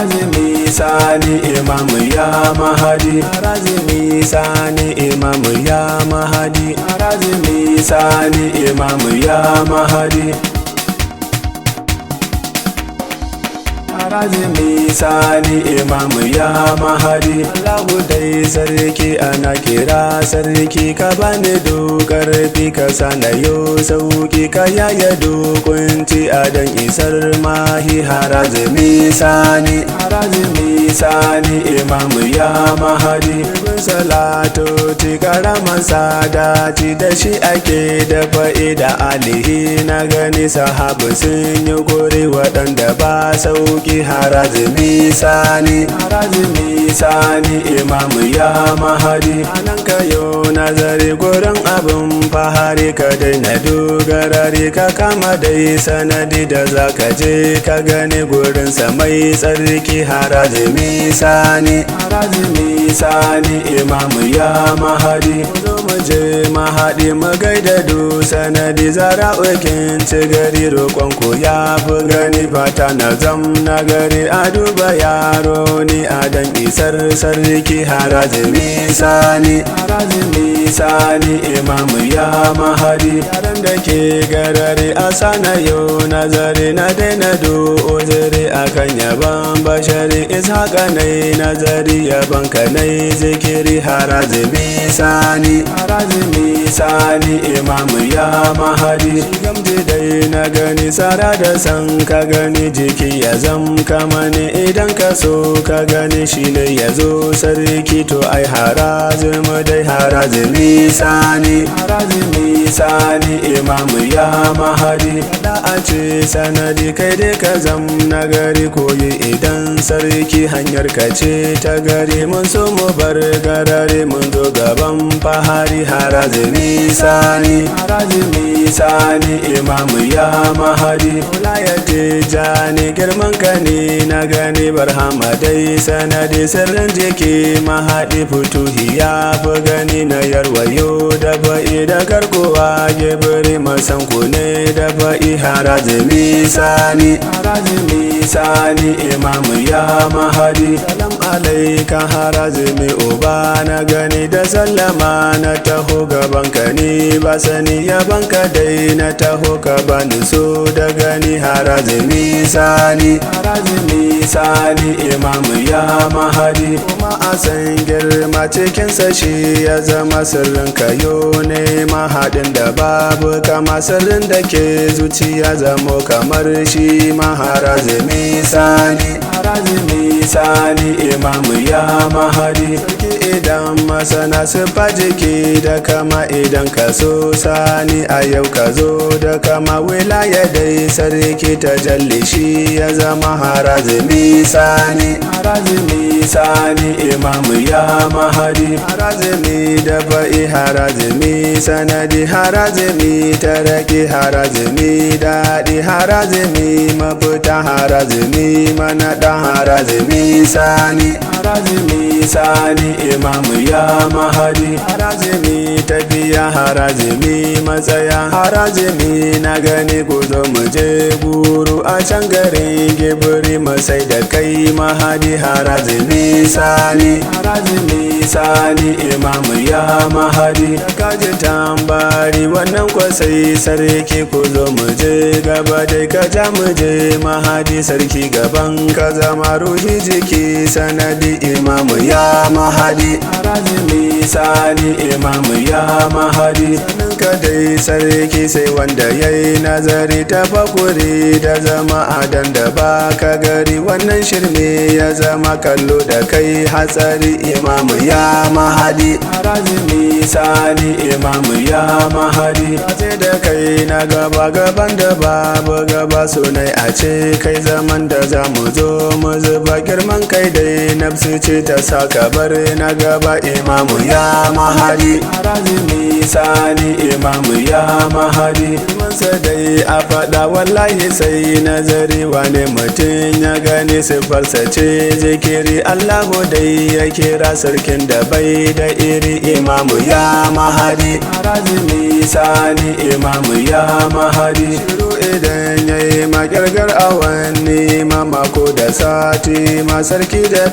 harazimi sani imamu ya mahadi, harazimi sani imamu ya mahadi, harazimi sani imamu ya mahadi, harazimi sani imamu ya mahadi. Allahu dai sarki ana kira sarki, ka bani karfi ka sanayo sauki, ka yaya dokunci a dan isar mahi. Harazimi sani, harazimi sani imamu ya mahadi. Bin salatoti karaman sadati, da shi ake da fa'ida alihi na gani sahabu sun yi gori waɗanda ba sauki. Harazimi sani, harazimi sani imamu ya mahadi. Anan kayo nazari gurin abin fahari, ka daina dogarari, ka kama dai sanadi da zaka je ka gani gurinsa mai tsarki. Harazimi sani, harazimi sani imamu ya mahadi. Zo mu je mahadi mu gaida du sanadi, zara ukin ci gari roƙonku ya fi gani. Fata na zam na gari a duba yaro ni a dan isar sarki. Harazimi sani, harazimi sani imamu ya mahadi. Yaran da ke garari a sanayo nazari, na daina do oziri akan yaban bashari. Ishaka nai nazari yaban ka nai zikiri. Harazimi sani, harazimi sani imamu ya mahadi. Gamji dai na gani sara da san ka gani, jiki ya zam kamani idan ka so ka gani shi ne ya zo sarki. To ai harazimi dai harazimi sani, harazimi sani imamu ya mahadi. Da a ce sanadi kai dai ka zam nagari, koyi idan sarki hanyar ka ce ta gari. Mun so mu bar garare mun zo gaban fahari. Harazimi sani, harazimi sani imamu ya mahadi. Ulayati jani girman ka ne na gani, barhama dai sanadi sirrin jiki mahadi. Futuhi ya fi gani na yarwayo da ba'i, da karkowa gebiri masan ku ne da ba'i. Harazimi sani, harazimi sani imamu ya mahadi. Salam alaika harazimi uba na gani, da sallama na taho gaban ka ne ba sani. Yaban ka dai na taho ka bani so da gani. Harazimi sani, harazimi sani imamu ya mahadi. Kuma a san girma cikinsa shi ya zama sirrin kayo ne mahadin da babu kama. Sirrin da ke zuciya zamo kamar shi ma. Harazimi sani, harazimi sani imamu ya mahadi. Sarki idan masana siffa jiki da kama, idan ka so sani a yau ka zo da kama. Wilaya dai sarki tajalli shi ya zama. Harazimi sani, harazimi sani imamu ya mahadi. Harazimi da ba'i, harazimi sanadi, harazimi taraki, harazimi daɗi, harazimi mafita, harazimi manaɗa. Harazimi sani, harazimi sani imamu ya mahadi. Harazimi tafiya, harazimi matsaya, harazimi na gani ku zo mu je guru a can garin gibiri masai da kai mahadi. Harazimi sani, harazimi sani imamu ya mahadi. Kaji tambari wannan kwasai sarki, ku zo mu je gaba dai ka ja mu je mahadi. Sarki gaban ka zama ruhi jiki sanadi imamu ya mahadi. Harazimi sani imamu ya mahadi. Sanin ka dai sarki sai wanda yayi nazari, tafakuri da zama adan da ba ka gari. Wannan shirme ya zama kallo da kai hatsari. Imamu ya mahadi, harazimi sani imamu ya mahadi. Sai da kai na gaba gaban da babu gaba, sunai a ce kai zaman da za mu zo mu zuba. Girman kai dai nafsu ce ta saka bar na gaba. Imamu ya mahadi, harazimi sani imamu ya mahadi. Mansa dai a faɗa wallahi sai nazari, wane mutum ya gani siffarsa ce zikiri. Allahu dai ya kira sarkin da bai da iri, imamu ya mahadi. Harazimi sani imamu ya mahadi. Shiru idan ya yi makirgar awanni, mako da sati ma sarki da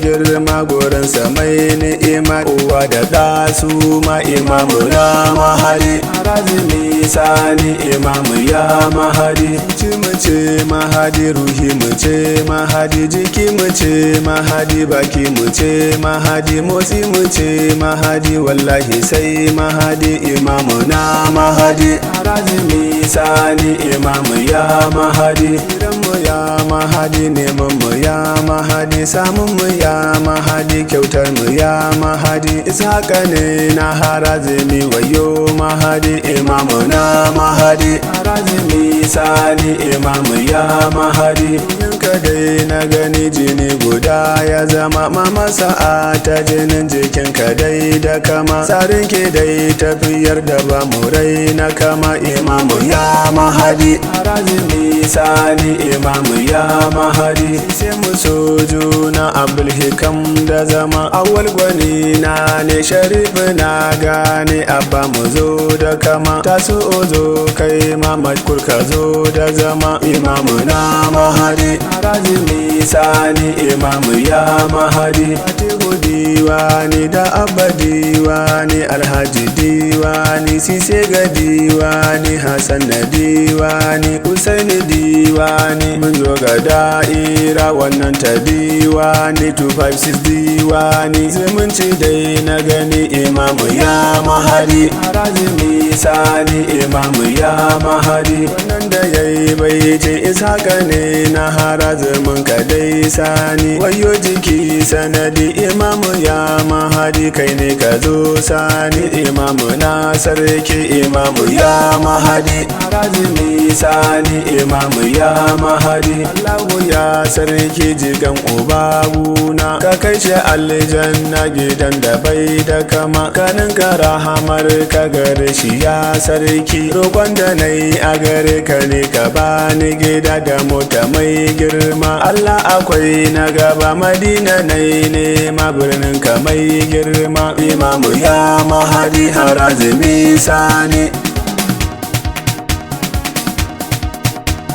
girma gurinsa mai ni'ima. Uwa da ɗa su ma imamu ya mahadi. Harazimi sani imamu ya mahadi. Ci mu ce mahadi, ruhi mu ce mahadi, jiki mu ce mahadi, baki mu ce mahadi, motsi mu ce mahadi, wallahi sai mahadi imamu na mahadi. Harazimi sani imamu ya mahadi. Gidanmu ya mahadi, neman mu ya mahadi, samun mu ya mahadi, kyautar mu ya mahadi. Isaka ne na harazimi, wayo mahadi imamu na mahadi. Harazimi sani imamu ya mahadi. Yanka dai na gani jini guda ya zama, mama sa'a ta jinin jikinka dai da kama. Tsarin ke dai tafiyar da ba mu rai na kama, imamu ya mahadi. Harazimi sani imamu ya mahadi. Sai mu so juna abul hikam da zama, awwal gwani na ne sharifu na gane, abba mu zo da kama. Taso zo kai ma mashkur ka zo da zama, imamu na mahadi. Harazimi sani imamu ya mahadi. Atihu diwani da abba diwani, alhaji diwani, sise ga diwani, hassan na diwani, usaini diwani. Mun zo ga da'ira wannan ta diwani, 256 diwani. Zumunci dai na gani imamu ya mahadi. Harazimi sani imamu ya mahadi. Wannan da yayi bai ce isaka ne na harazimin ka dai sani, wayo jiki sanadi imamu ya mahadi. Kai ne ka zo sani imamu na sarki, imamu ya mahadi. Harazimi sani imamu ya mahadi. Allahu ya sarki jigan ubabuna, ka kai shi aljanna gidan da bai da kama. Kanin ka rahamar ka gare shi ya sarki, roƙon da nayi a gare ka ne ka bani gida da mota mai girma. Allah akwai na gaba, Madina nayi nema, birnin ka mai girma, imamu ya mahadi. Harazimi sani.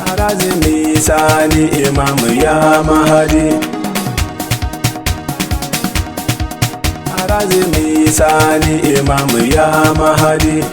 Harazimi sani imamu ya mahadi. Harazimi sani imamu ya mahadi.